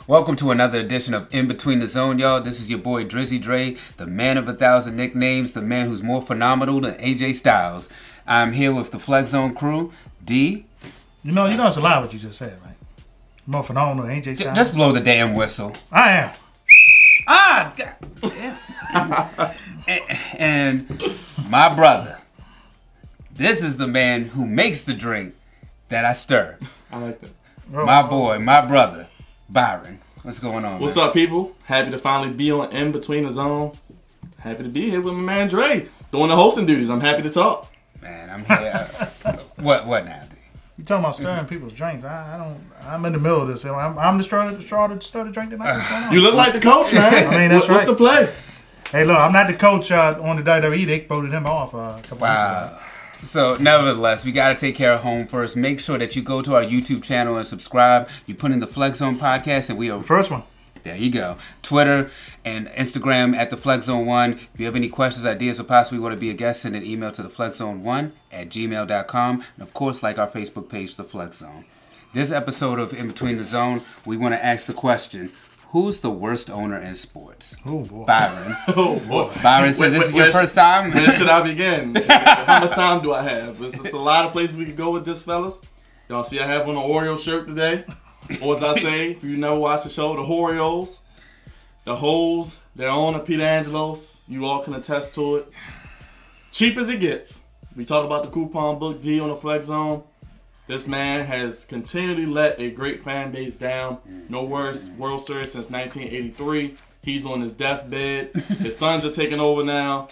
Welcome to another edition of In Between the Zone, y'all. This is your boy Drizzy Dre, the man of 1,000 nicknames, the man who's more phenomenal than AJ Styles. I'm here with the Flexzone crew, D. You know it's a lie what you just said, right? More phenomenal than AJ Styles. Just blow the damn whistle. I am. Ah, God damn. and my brother. This is the man who makes the drink that I stir. I like that. My boy, my brother, Byron. What's going on, What's man? up, people? Happy to finally be on In Between the Zone. Happy to be here with my man Dre doing the hosting duties. I'm happy to talk. Man, I'm here. What now, D? You talking about stirring people's drinks? I'm in the middle of this. I'm the straw to stir the drink tonight. What's going on? You look like the coach, man. I mean, that's What's the play? Hey, look, I'm not the coach on the WWE. They voted him off a couple weeks ago. So, nevertheless, we got to take care of home first. Make sure that you go to our YouTube channel and subscribe. You put in the Flexzone podcast, and we are... First one. There you go. Twitter and Instagram at the Flexzone1. If you have any questions, ideas, or possibly want to be a guest, send an email to theflexzone1@gmail.com. And, of course, like our Facebook page, The Flexzone. This episode of In Between the Zone, we want to ask the question, who's the worst owner in sports? Oh, boy. Byron. Oh, boy. Byron said this is your first time? Where should I begin? How much time do I have? There's a lot of places we could go with this, fellas. Y'all see I have on an Oreo shirt today. Or as I say, if you never watched the show, the Oreos, the hoes, their owner, Peter Angelos. You all can attest to it. Cheap as it gets. We talk about the coupon book D on the Flex Zone. This man has continually let a great fan base down. No worse World Series since 1983. He's on his deathbed. His sons are taking over now.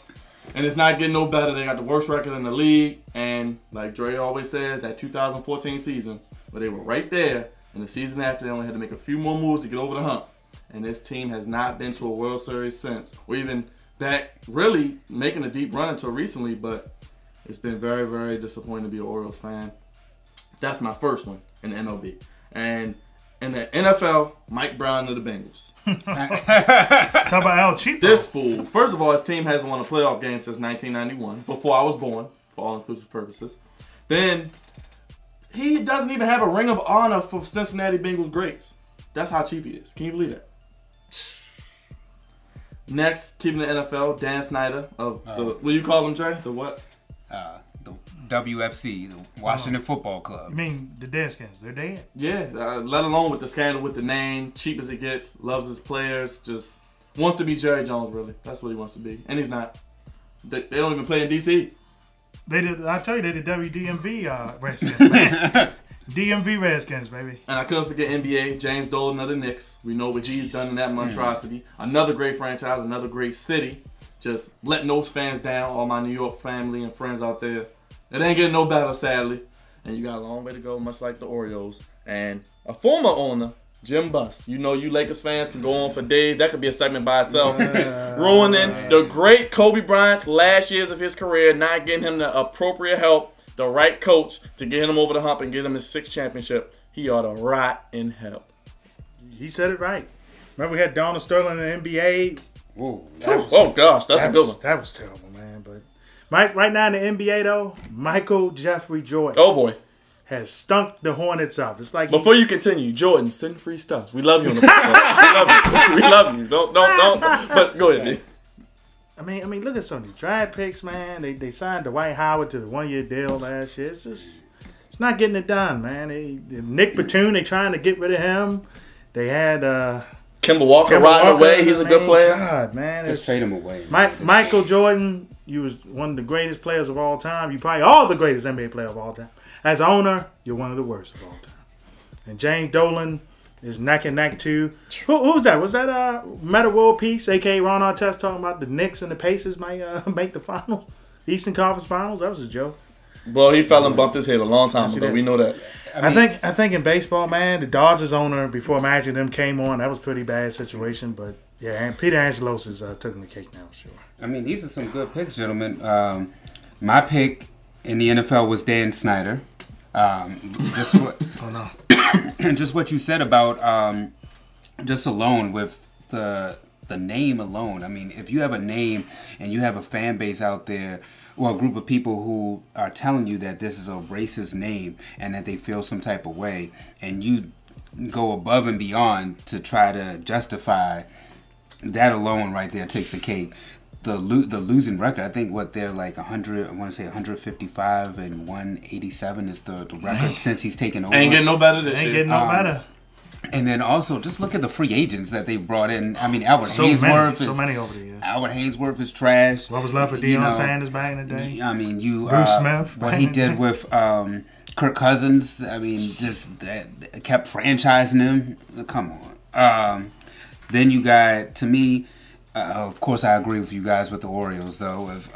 And it's not getting no better. They got the worst record in the league. And like Dre always says, that 2014 season, where they were right there, and the season after, they only had to make a few more moves to get over the hump. And this team has not been to a World Series since. Or even back, really making a deep run until recently. But it's been very, very disappointing to be an Orioles fan. That's my first one in the MLB. And in the NFL, Mike Brown of the Bengals. Talk about how cheap. This fool. First of all, his team hasn't won a playoff game since 1991, before I was born, for all inclusive purposes. Then, he doesn't even have a ring of honor for Cincinnati Bengals greats. That's how cheap he is. Can you believe that? Next, keeping the NFL, Dan Snyder of the, what do you call him, Dre? The what? The WFC, the Washington Football Club. You mean the Deadskins? They're dead. Yeah, let alone with the scandal with the name, cheap as it gets, loves his players, just wants to be Jerry Jones, really. That's what he wants to be. And he's not. They don't even play in D.C. They did. I tell you, they did WDMV Redskins, man. DMV Redskins, baby. And I couldn't forget NBA, James Dolan of the Knicks. We know what he's done in that monstrosity. Another great franchise, another great city. Just letting those fans down, all my New York family and friends out there. It ain't getting no better, sadly. And you got a long way to go, much like the Orioles. And a former owner, Jim Buss. You know you Lakers fans can go on for days. That could be a segment by itself. Ruining the great Kobe Bryant's last years of his career, not getting him the appropriate help, the right coach to get him over the hump and get him his 6th championship. He ought to rot in hell. He said it right. Remember we had Donald Sterling in the NBA. Whoa. Oh, gosh, that's a good one. That was terrible, man. But right now in the NBA, though, Michael Jeffrey Jordan. Oh, boy. Has stunk the Hornets up. It's like before you continue, Jordan, send free stuff. We love you on the podcast. We love you. Don't. But go ahead, man. I mean, look at some of these draft picks, man. They signed Dwight Howard to the 1-year deal last year. It's not getting it done, man. Nick Batum, they trying to get rid of him. They had Kemba Walker riding away. He's a good player. God, man, just trade him away. Michael Jordan, you was one of the greatest players of all time. You probably are the greatest NBA player of all time. As an owner, you're one of the worst of all time. And James Dolan is neck and neck too. Who was that? Was that Meta World Peace, a.k.a. Ron Artest, talking about the Knicks and the Pacers might make the finals? Eastern Conference Finals? That was a joke. Well, he fell and bumped his head a long time ago. We know that. I think in baseball, man, the Dodgers owner, before Magic them came on, that was a pretty bad situation. But, yeah, and Peter Angelos is taking the cake now, for sure. I mean, these are some good picks, gentlemen. My pick in the NFL was Dan Snyder. Just what, just what you said about just alone with the name alone. I mean, if you have a name and you have a fan base out there or a group of people who are telling you that this is a racist name and that they feel some type of way, and you go above and beyond to try to justify that alone right there takes the cake. The losing record, I think what they're like 100, I want to say 155 and 187 is the record since he's taken over. Ain't getting no better this year. Ain't getting no better. And then also just look at the free agents that they brought in. I mean, Albert So Hainsworth. many over the years. Albert Hainsworth is trash. What was left for Deion Sanders back in the day? I mean, Bruce Smith. What he did with Kirk Cousins. I mean, just that kept franchising him. Come on. Then you got, to me, of course, I agree with you guys with the Orioles, though, with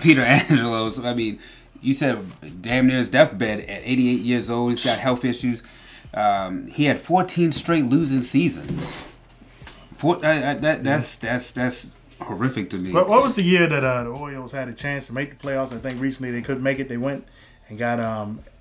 Peter Angelos. I mean, you said damn near his deathbed at 88 years old. He's got health issues. He had 14 straight losing seasons. That's horrific to me. What was the year that the Orioles had a chance to make the playoffs? I think recently they couldn't make it. They went and got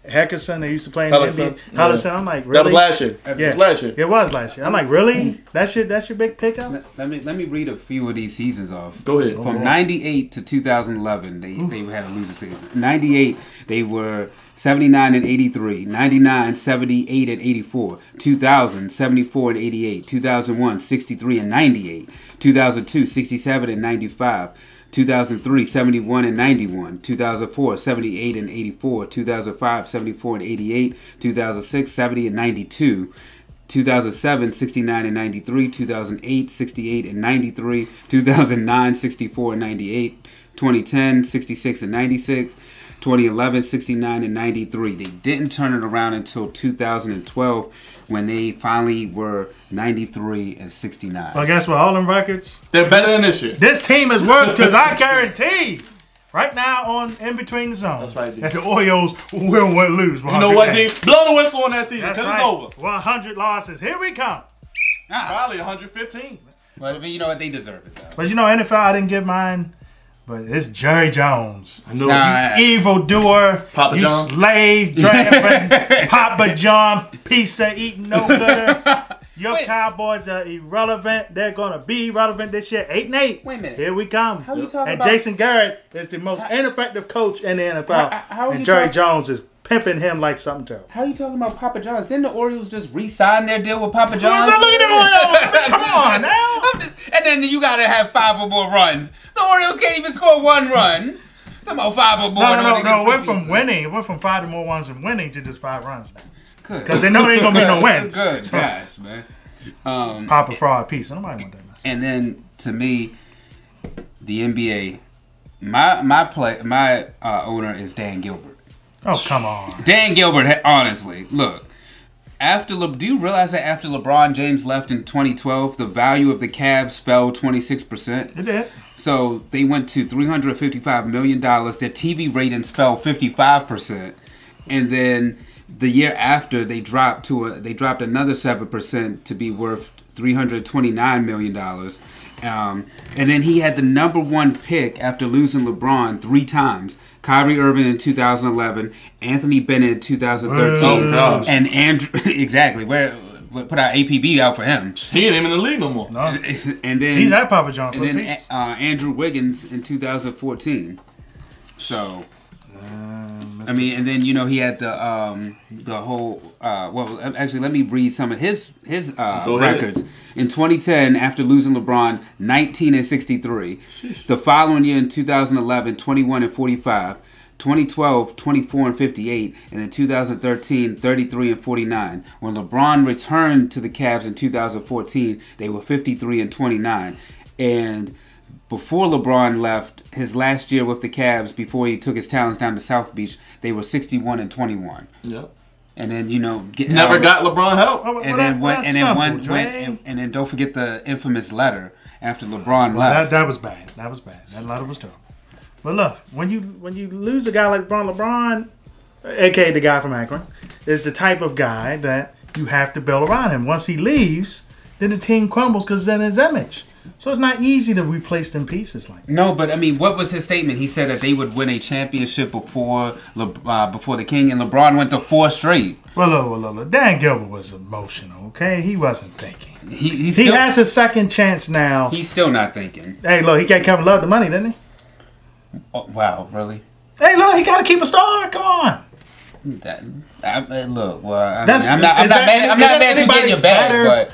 Heckerson. They used to play in the NBA. Hudson. I'm like, really? That was last year. Yeah, it was last year. It was last year. I'm like, really? That's your big pickup? Let me read a few of these seasons off. Go ahead. From 98 to 2011, they had a losing season. 98, they were 79 and 83. 99, 78 and 84. 2000, 74 and 88. 2001, 63 and 98. 2002, 67 and 95. 2003, 71 and 91. 2004, 78 and 84. 2005, 74 and 88. 2006, 70 and 92. 2007, 69 and 93. 2008, 68 and 93. 2009, 64 and 98. 2010, 66 and 96. 2011, 69 and 93. They didn't turn it around until 2012 when they finally were 93 and 69. Well, guess what? All them records, they're better than this year. This team is worse because I guarantee right now on In Between the Zone that's right, that the Orioles will lose. You know what, D? Blow the whistle on that season because right. It's over. 100 losses. Here we come. Probably 115. Well, you know what? They deserve it, though. But you know, NFL, I didn't get mine. But it's Jerry Jones. I know. You evildoer. Papa you John. Slave driving. Papa John. Pizza eating no gooder. Your Cowboys are irrelevant. They're going to be relevant this year. 8-8. Wait a minute. Here we come. How you talking and about? Jason Garrett is the most ineffective coach in the NFL. How and you Jerry talk- Jones is pimping him like something terrible. How are you talking about Papa John's? Didn't the Orioles just re-sign their deal with Papa John's? Look at the Orioles. Come on now. And then you got to have 5 or more runs. The Orioles can't even score 1 run. Talking about 5 or more. No. It went from winning. It went from 5 or more runs and winning to just 5 runs now. Good. Because they know there ain't going to be no wins. Good So, gosh, man. Papa fraud piece. Nobody want that mess. And then to me, the NBA, my owner is Dan Gilbert. Oh, come on. Dan Gilbert, honestly, look. Do you realize that after LeBron James left in 2012, the value of the Cavs fell 26%? It did. So they went to $355 million. Their TV ratings fell 55%, and then the year after they dropped another 7% to be worth $329 million. And then he had the number 1 pick after losing LeBron 3 times. Kyrie Irving in 2011, Anthony Bennett in 2013, and Andrew exactly where put our APB out for him. He ain't even in the league no more. No. And then He's at Papa John. And then Andrew Wiggins in 2014. So. I mean, and then he had the whole. Well, actually, let me read some of his records. In 2010, after losing LeBron, 19 and 63. Sheesh. The following year, in 2011, 21 and 45. 2012, 24 and 58, and in 2013, 33 and 49. When LeBron returned to the Cavs in 2014, they were 53 and 29. And before LeBron left, his last year with the Cavs, before he took his talents down to South Beach, they were 61 and 21. Yep. And then never got LeBron help. And then don't forget the infamous letter after LeBron left. That was bad. That letter was terrible. But look, when you lose a guy like LeBron, aka the guy from Akron, is the type of guy that you have to build around him. Once he leaves, then the team crumbles because then his image. So it's not easy to replace them pieces like that. No, but I mean, what was his statement? He said that they would win a championship before the King, and LeBron went to 4 straight. Well, Dan Gilbert was emotional, okay? He wasn't thinking. He has a second chance now. He's still not thinking. Hey, look, he got Kevin Love the money, didn't he? Oh, wow, really? Hey, look, he got to keep a star. Come on. Look, well, I'm That's- not mad at you getting your bag, better? but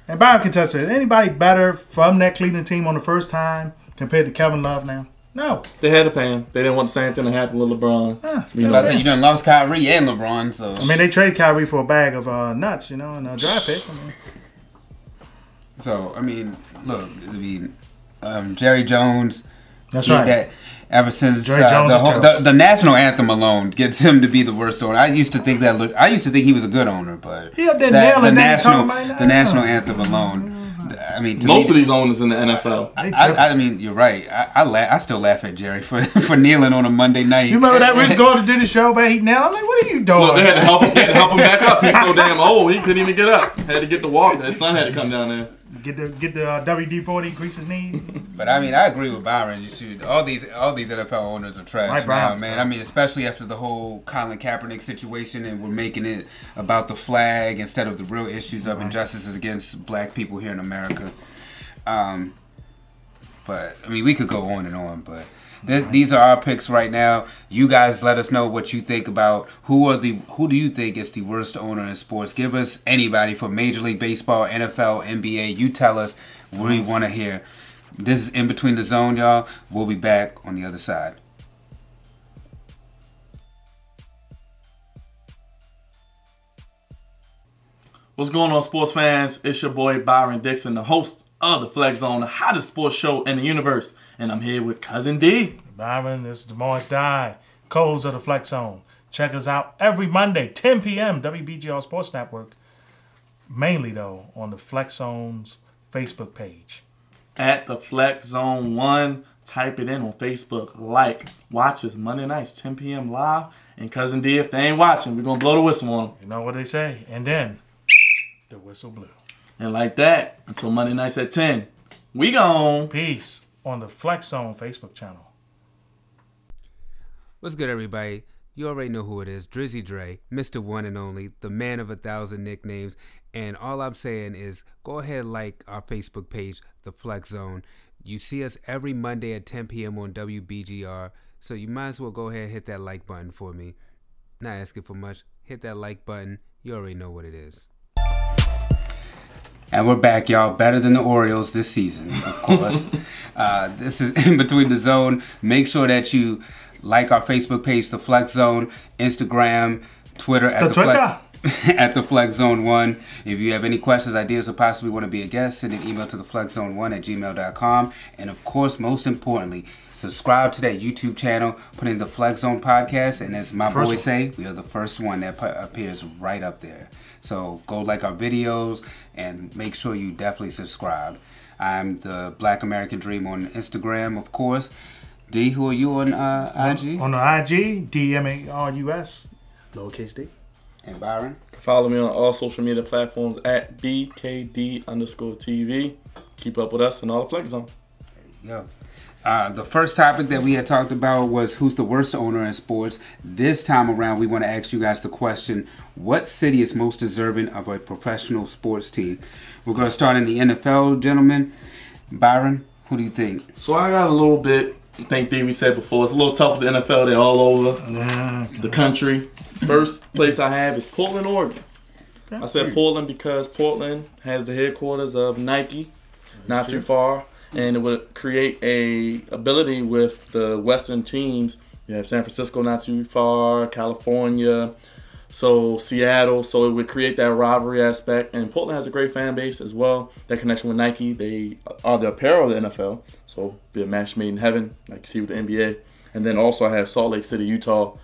And Byron can test it. Is anybody better from that Cleveland team on the first time compared to Kevin Love now? No. They had to pay him. They didn't want the same thing to happen with LeBron. you done lost Kyrie and LeBron, so I mean, they traded Kyrie for a bag of nuts, and a draft pick. Look, Jerry Jones. That's right. That ever since Jerry Jones the national anthem alone gets him to be the worst owner. I used to think he was a good owner, but the national anthem alone. I mean, most of these owners in the NFL. I mean, you're right. I still laugh at Jerry for kneeling on a Monday night. You remember that we was going to do the show, but he knelt. I'm like, what are you doing? Look, they had to help him back up. He's so damn old, he couldn't even get up. Had to get the walk. His son had to come down there. Get the WD-40, increase his knee. But I mean, I agree with Byron. You should all these NFL owners are trash now, man. I mean, especially after the whole Colin Kaepernick situation, and we're making it about the flag instead of the real issues of injustices against black people here in America. But I mean, we could go on and on, but these are our picks right now. You guys let us know what you think about who do you think is the worst owner in sports. Give us anybody from Major League Baseball, NFL, NBA. You tell us what we want to hear. This is In Between the Zone, y'all. We'll be back on the other side. What's going on, sports fans? It's your boy Byron Dixon, the host of the Flexzone, the hottest sports show in the universe. And I'm here with Cousin D. Byron, this is Demarus D, co-host of the Flexzone. Check us out every Monday, 10 p.m., WBGR Sports Network. Mainly, though, on the Flexzone's Facebook page. At the Flexzone 1, type it in on Facebook. Watch us Monday nights, 10 p.m. live. And Cousin D, if they ain't watching, we're going to blow the whistle on them. You know what they say. And then, the whistle blew. And like that, until Monday nights at 10, we gone. Peace on the Flexzone Facebook channel. What's good, everybody? You already know who it is. Drizzy Dre, Mr. One and Only, the man of 1,000 nicknames. And all I'm saying is go ahead and like our Facebook page, The Flexzone. You see us every Monday at 10 p.m. on WBGR. So you might as well go ahead and hit that like button for me. Not asking for much. Hit that like button. You already know what it is. And we're back, y'all. Better than the Orioles this season, of course. This is In Between the Zone. Make sure that you like our Facebook page, The Flexzone, Instagram, Twitter at the Flexzone 1. If you have any questions, ideas, or possibly want to be a guest, send an email to theflexzone1@gmail.com. And of course, most importantly, subscribe to that YouTube channel, put in the Flexzone podcast, and as my boys say, we are the first one that appears right up there. So go like our videos and make sure you definitely subscribe. I'm the Black American Dream on Instagram, of course. D, who are you on IG? On the IG, DMARUS, lowercase d. And Byron? Follow me on all social media platforms at BKD_TV. Keep up with us in all the Flexzone. There you go. The first topic that we had talked about was who's the worst owner in sports. This time around, we want to ask you guys the question, what city is most deserving of a professional sports team? We're going to start in the NFL, gentlemen. Byron, who do you think? So I got a little bit, I think D, we said before, it's a little tough with the NFL. They're all over the country. First place I have is Portland, Oregon. Okay. I said Portland because Portland has the headquarters of Nike, not too far. And it would create a ability with the Western teams. You have San Francisco not too far, California, so Seattle. So it would create that rivalry aspect. And Portland has a great fan base as well. That connection with Nike. They are the apparel of the NFL. So be a match made in heaven, like you see with the NBA. And then also I have Salt Lake City, Utah.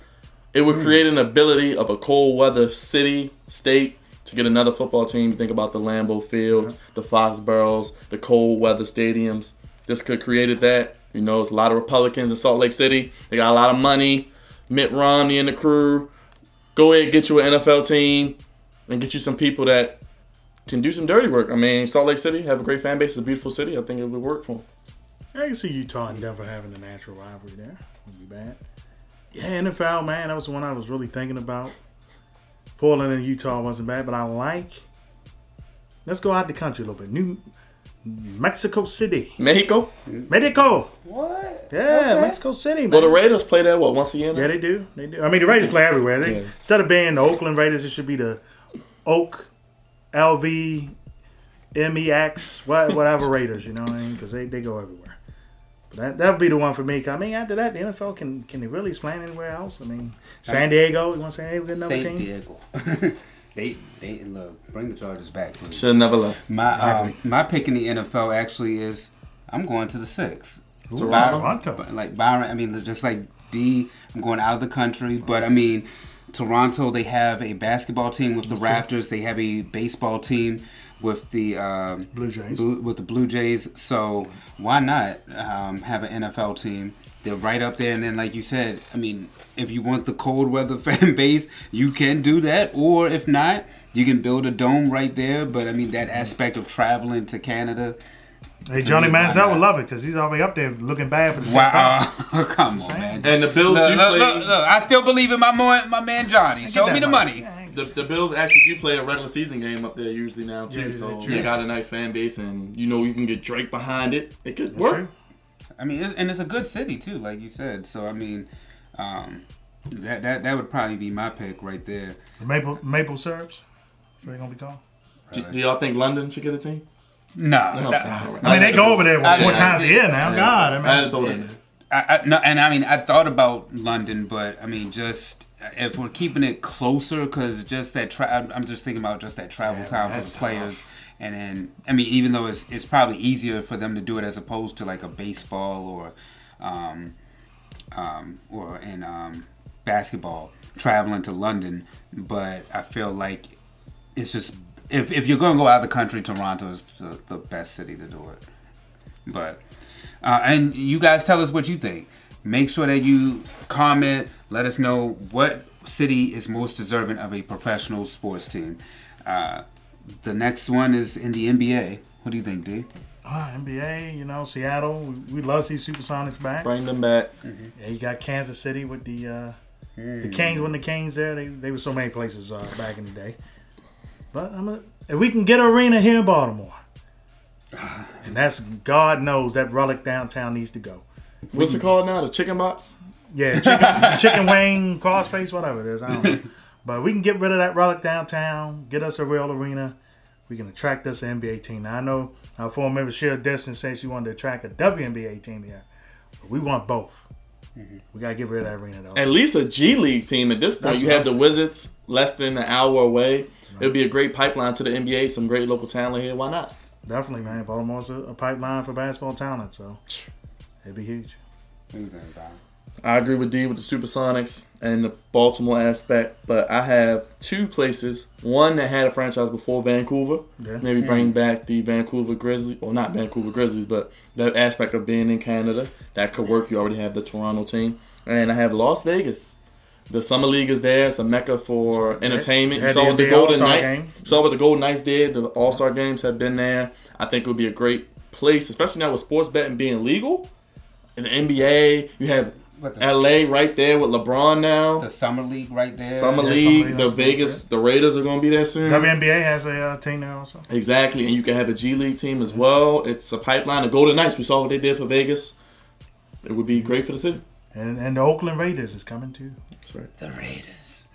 It would create an ability of a cold weather city, state, to get another football team. Think about the Lambeau Field, the Foxboroughs, the cold weather stadiums. This could create that. You know, it's a lot of Republicans in Salt Lake City. They got a lot of money. Mitt Romney and the crew. Go ahead and get you an NFL team and get you some people that can do some dirty work. I mean, Salt Lake City have a great fan base. It's a beautiful city. I think it would work for them. I can see Utah and Denver having a natural rivalry there. Wouldn't be bad. Yeah, NFL, man, that was the one I was really thinking about. Portland and Utah wasn't bad, but I like. Let's go out the country a little bit. Mexico City. Mexico? What? Yeah, okay. Mexico City, man. Well, the Raiders play there, once a year? Yeah, they do. I mean, the Raiders play everywhere. Instead of being the Oakland Raiders, it should be the Oak, LV, MEX, whatever Raiders, you know what I mean? Because they go everywhere. But that would be the one for me. I mean, after that, the NFL, can they really explain anywhere else? I mean, San Diego, you want San Diego get another team? San Diego. They look, bring the Chargers back, please. Should have never left. My pick in the NFL actually is I'm going to the 6. Toronto. Like Byron, I mean, just like D, I'm going out of the country. But I mean, Toronto, they have a basketball team with the Raptors. They have a baseball team with the Blue Jays. With the Blue Jays. So why not have an NFL team? They're right up there, and then like you said, I mean, if you want the cold weather fan base, you can do that, or if not, you can build a dome right there. But I mean, that aspect of traveling to Canada. Hey, Johnny Manziel would love it because he's already up there looking bad for the same time. Come on, man. And the Bills do play. Look, I still believe in my man Johnny. Show me the money. The Bills actually do play a regular season game up there usually now too, so they got a nice fan base, and you can get Drake behind it. It could work. True. I mean, it's a good city too, like you said. So I mean, that would probably be my pick right there. The maple syrups. That's what they're gonna be called. Do y'all think London should get a team? No. I mean, they go over there 4 times a year now. God, I mean, I had to throw it in there. No, and I mean, I thought about London, but I mean, just if we're keeping it closer, because just that I'm just thinking about just that travel time for the players. And then, I mean, even though it's probably easier for them to do it as opposed to like a baseball or in basketball, traveling to London. But I feel like it's just, if you're going to go out of the country, Toronto is the best city to do it. But, and you guys tell us what you think. Make sure that you comment. Let us know what city is most deserving of a professional sports team. The next one is in the NBA. What do you think, D? NBA, Seattle. We love to see Supersonics back. Bring them back. Mm-hmm. Yeah, you got Kansas City with the Kings. When the Kings there, they were so many places back in the day. But if we can get an arena here in Baltimore, and that's God knows that relic downtown needs to go. What's it called now? The Chicken Box? Yeah, chicken wing, crossface, whatever it is. I don't know. But we can get rid of that relic downtown, get us a real arena. We can attract us an NBA team. Now, I know our former member Cheryl Destin said she wanted to attract a WNBA team here. But we want both. Mm-hmm. We got to get rid of that arena, though. At least a G League team at this point. You have the Wizards less than an hour away. Right. It would be a great pipeline to the NBA. Some great local talent here. Why not? Definitely, man. Baltimore's a pipeline for basketball talent, so it'd be huge. What do you think, Bob? I agree with D with the Supersonics and the Baltimore aspect, but I have 2 places. One that had a franchise before Vancouver. Yeah. Maybe bring back the Vancouver Grizzlies, or not Vancouver Grizzlies, but that aspect of being in Canada. That could work. You already have the Toronto team. And I have Las Vegas. The Summer League is there. It's a mecca for entertainment. You saw what the Golden Knights. Saw what the Golden Knights did. The All-Star games have been there. I think it would be a great place, especially now with sports betting being legal. In the NBA, you have LA right there with LeBron now. The Summer League right there. Summer League, the Vegas, the Raiders are going to be there soon. WNBA has a team there also. Exactly, and you can have a G League team as well. It's a pipeline. The Golden Knights, we saw what they did for Vegas. It would be great for the city. And the Oakland Raiders is coming too. That's right. The Raiders.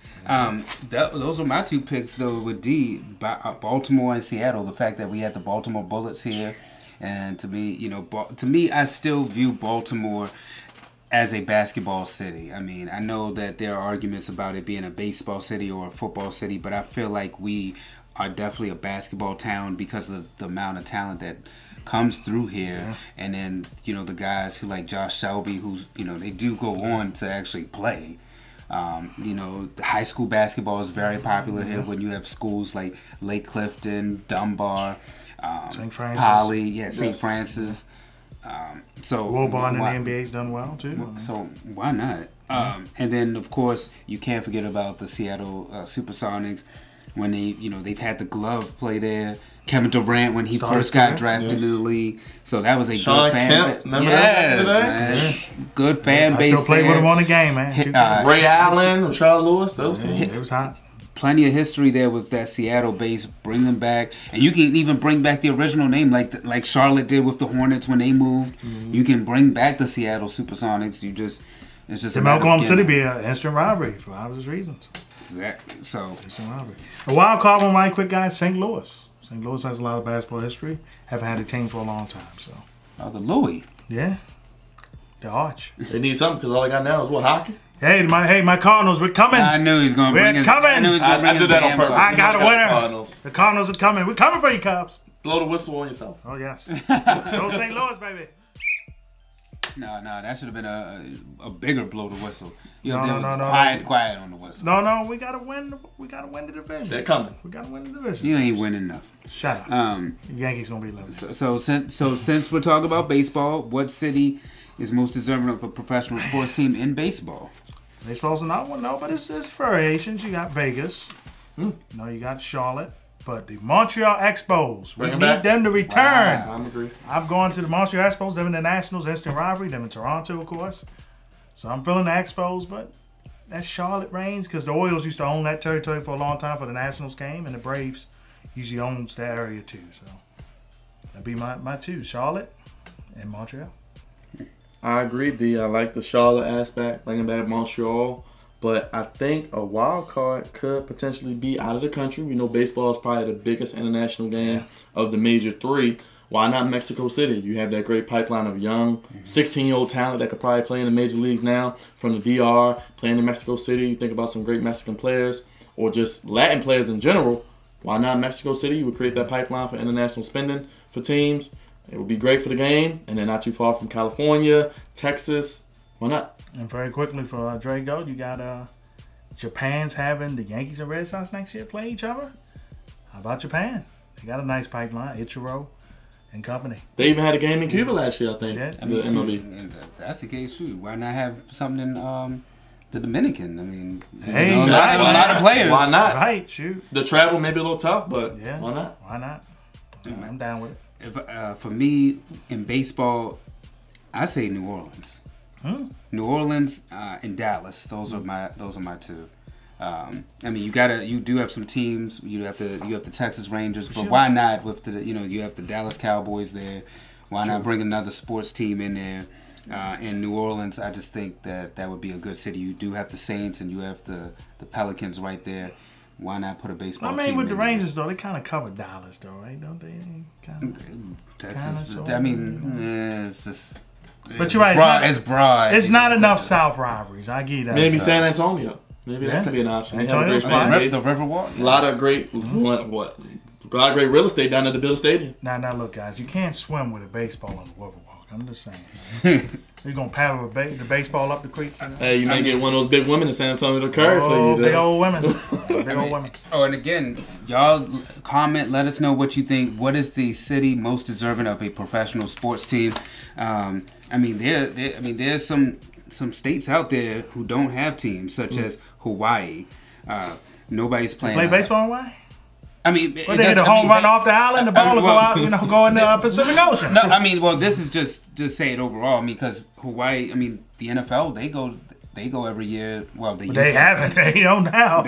Those are my 2 picks though with D, Baltimore and Seattle. The fact that we had the Baltimore Bullets here, and to me, I still view Baltimore as a basketball city. I mean, I know that there are arguments about it being a baseball city or a football city, but I feel like we are definitely a basketball town because of the amount of talent that comes through here. Yeah. And then, the guys who like Josh Shelby, who, they do go on to actually play. The high school basketball is very popular here when you have schools like Lake Clifton, Dunbar, St. Francis. Poly, St. Francis. So Woburn in the NBA's done well too. So why not? And then of course you can't forget about the Seattle Supersonics when they've had the glove play there. Kevin Durant when he first got drafted into the league. So that was a Sean good fan Kemp, base. Yes, man. Good fan base. I still played with him on the game, man. Ray Allen, Charles Lewis, those teams. It was hot. plenty of history there with that Seattle base. Bring them back, and you can even bring back the original name, like Charlotte did with the Hornets when they moved. Mm-hmm. You can bring back the Seattle Supersonics. It's just the Oklahoma City be an instant rivalry for obvious reasons. Exactly. So instant rivalry. A wild card one, right quick, guys. St. Louis. St. Louis has a lot of basketball history. Haven't had a team for a long time. So. The Louis. Yeah. The Arch. They need something because all they got now is what, hockey? Hey, my Cardinals, we're coming. I knew he was going to bring his. Coming. I did that on purpose. I got a winner. The Cardinals are coming. We're coming for you, Cubs. Blow the whistle on yourself. Oh, yes. Go St. Louis, baby. No, that should have been a bigger blow the whistle. No. Quiet on the whistle. No, we gotta win. We gotta win the division. They're coming. We gotta win the division. You ain't winning enough. Shut up. The Yankees gonna be 11. So since we're talking about baseball, what city is most deserving of a professional sports team in baseball? Baseball's another one, no, but it's variations. You got Vegas. You got Charlotte. But the Montreal Expos, we need them to return. Wow, I agree. I'm going to the Montreal Expos. Them in the Nationals, instant rivalry. Them in Toronto, of course. So I'm feeling the Expos, but that Charlotte reigns because the Orioles used to own that territory for a long time for the Nationals game, and the Braves usually owns that area too. So that'd be my two, Charlotte and Montreal. I agree, D. I like the Charlotte aspect, bringing back Montreal. But I think a wild card could potentially be out of the country. We know baseball is probably the biggest international game of the major three. Why not Mexico City? You have that great pipeline of young, 16-year-old talent that could probably play in the major leagues now from the DR, playing in Mexico City. You think about some great Mexican players or just Latin players in general. Why not Mexico City? You would create that pipeline for international spending for teams. It would be great for the game, and they're not too far from California, Texas. Why not? And very quickly for Drago, you got Japan's having the Yankees and Red Sox next year play each other. How about Japan? They got a nice pipeline, Ichiro and company. They even had a game in Cuba last year, I think. Yeah. The MLB. If that's the case, too. Why not have something in the Dominican? I mean, hey, a lot of players. Why not? Right, shoot. The travel may be a little tough, but why not? Why not? I'm down with it. For me, in baseball, I say New Orleans. New Orleans and Dallas. Those are my two. I mean, you do have some teams. You have the Texas Rangers, but why not with the you have the Dallas Cowboys there. Why not bring another sports team in there? In New Orleans, I just think that would be a good city. You do have the Saints and you have the Pelicans right there. Why not put a baseball team in? I mean, with the Rangers, though, they kind of covered Dallas, though, right? Don't they? Texas. I mean, it's just... But you're right. It's broad. It's not enough South rivalries. I get that. Maybe San Antonio. Maybe that could be an option. Antonio's the Riverwalk. A lot of great real estate down at the Bill Stadium. Now, look, guys, you can't swim with a baseball on the Riverwalk. I'm just saying. You're gonna paddle the baseball up the creek. You know? Hey, you may get one of those big women in San Antonio to curve for you. Big old women. Big old women. Oh, and again, y'all comment. Let us know what you think. What is the city most deserving of a professional sports team? I mean, there's some states out there who don't have teams, such as Hawaii. Nobody's playing. Play baseball in Hawaii? I mean, they hit a home run off the island, the ball will go out, go in the Pacific Ocean. No, I mean, well, this is just say it overall. I mean, because Hawaii, I mean, the NFL, they go every year. Well, they haven't. They don't now.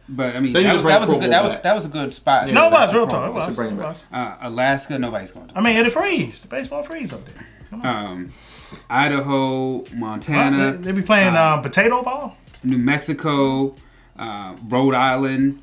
But I mean, that was a good spot. Yeah, no, real talk. It was. Alaska, nobody's going to. I mean, it freeze. The baseball freeze up there. Come on. Idaho, Montana. They be playing potato ball. New Mexico, Rhode Island.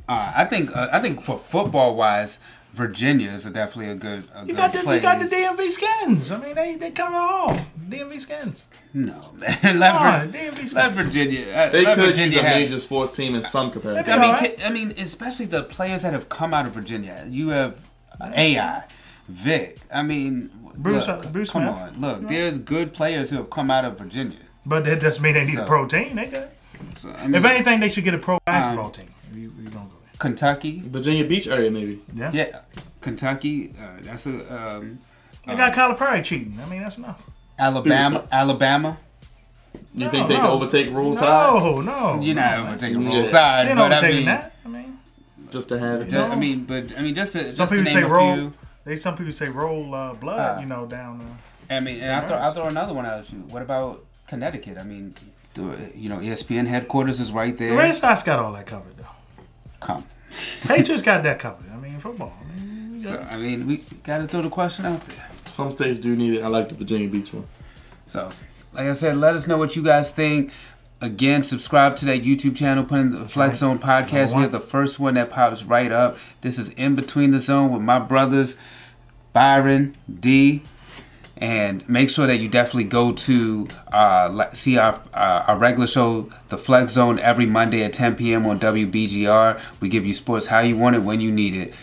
I think for football wise, Virginia is definitely a good place. You got the DMV Skins. I mean, they cover all DMV Skins. No, man. Let Virginia. They could use a major sports team in some capacity. I mean, especially the players that have come out of Virginia. You have AI, Vic. I mean, Bruce come Smith. on, look. There's good players who have come out of Virginia. But that doesn't mean they need a pro team. They good. So, I mean, if anything, they should get a pro basketball team. You don't go there. Kentucky, Virginia Beach area, maybe. Yeah. Kentucky. That's a. They got Calipari cheating. I mean, that's enough. Alabama. You think they can overtake Roll Tide? No. You're not overtaking Roll Tide. They're not overtaking that. I mean, just to have it. Just to. Some people say roll. Some people say roll blood. Down. I mean, and I'll throw another one at you. What about Connecticut? I mean, ESPN headquarters is right there. The Red Sox got all that covered though. come. Patriots got that covered. I mean, football. We got to throw the question out there. Some states do need it. I like the Virginia Beach one. So, like I said, let us know what you guys think. Again, subscribe to that YouTube channel, put in the Flexzone podcast. We're the first one that pops right up. This is In Between the Zone with my brothers, Byron D. And make sure that you definitely go to see our regular show, The Flexzone, every Monday at 10 p.m. on WBGR. We give you sports how you want it, when you need it.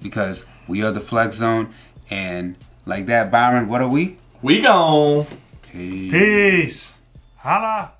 Because we are The Flexzone. And like that, Byron, what are we? We gone. Peace. Holla.